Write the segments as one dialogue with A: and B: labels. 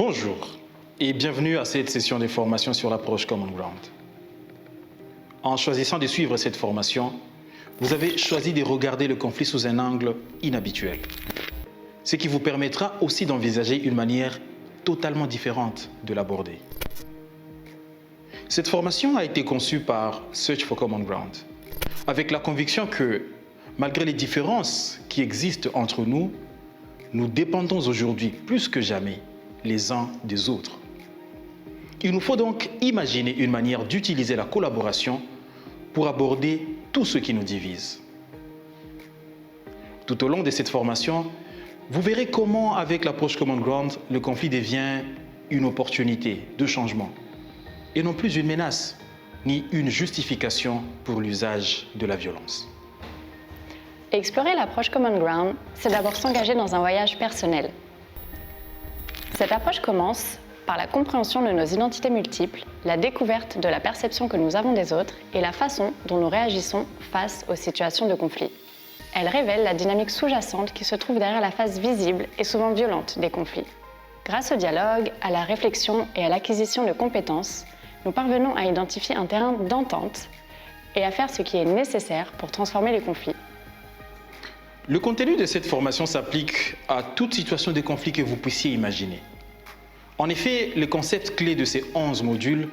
A: Bonjour et bienvenue à cette session de formation sur l'approche Common Ground. En choisissant de suivre cette formation, vous avez choisi de regarder le conflit sous un angle inhabituel, ce qui vous permettra aussi d'envisager une manière totalement différente de l'aborder. Cette formation a été conçue par Search for Common Ground, avec la conviction que, malgré les différences qui existent entre nous, nous dépendons aujourd'hui plus que jamais les uns des autres. Il nous faut donc imaginer une manière d'utiliser la collaboration pour aborder tout ce qui nous divise. Tout au long de cette formation, vous verrez comment, avec l'approche Common Ground, le conflit devient une opportunité de changement et non plus une menace ni une justification pour l'usage de la violence.
B: Explorer l'approche Common Ground, c'est d'abord s'engager dans un voyage personnel. Cette approche commence par la compréhension de nos identités multiples, la découverte de la perception que nous avons des autres et la façon dont nous réagissons face aux situations de conflit. Elle révèle la dynamique sous-jacente qui se trouve derrière la face visible et souvent violente des conflits. Grâce au dialogue, à la réflexion et à l'acquisition de compétences, nous parvenons à identifier un terrain d'entente et à faire ce qui est nécessaire pour transformer les conflits.
A: Le contenu de cette formation s'applique à toute situation de conflit que vous puissiez imaginer. En effet, les concepts clés de ces 11 modules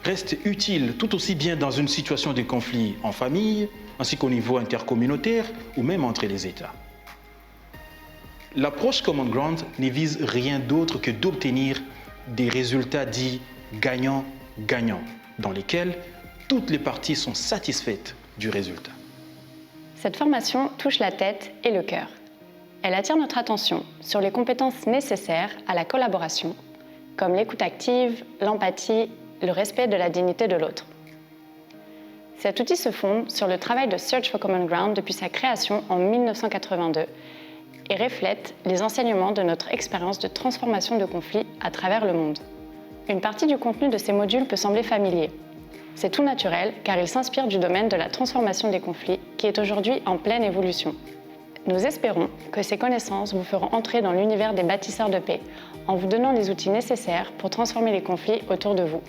A: restent utiles tout aussi bien dans une situation de conflit en famille, ainsi qu'au niveau intercommunautaire ou même entre les États. L'approche Common Ground ne vise rien d'autre que d'obtenir des résultats dits gagnant-gagnant, dans lesquels toutes les parties sont satisfaites du résultat.
B: Cette formation touche la tête et le cœur. Elle attire notre attention sur les compétences nécessaires à la collaboration, comme l'écoute active, l'empathie, le respect de la dignité de l'autre. Cet outil se fonde sur le travail de Search for Common Ground depuis sa création en 1982 et reflète les enseignements de notre expérience de transformation de conflits à travers le monde. Une partie du contenu de ces modules peut sembler familier. C'est tout naturel car il s'inspire du domaine de la transformation des conflits qui est aujourd'hui en pleine évolution. Nous espérons que ces connaissances vous feront entrer dans l'univers des bâtisseurs de paix en vous donnant les outils nécessaires pour transformer les conflits autour de vous.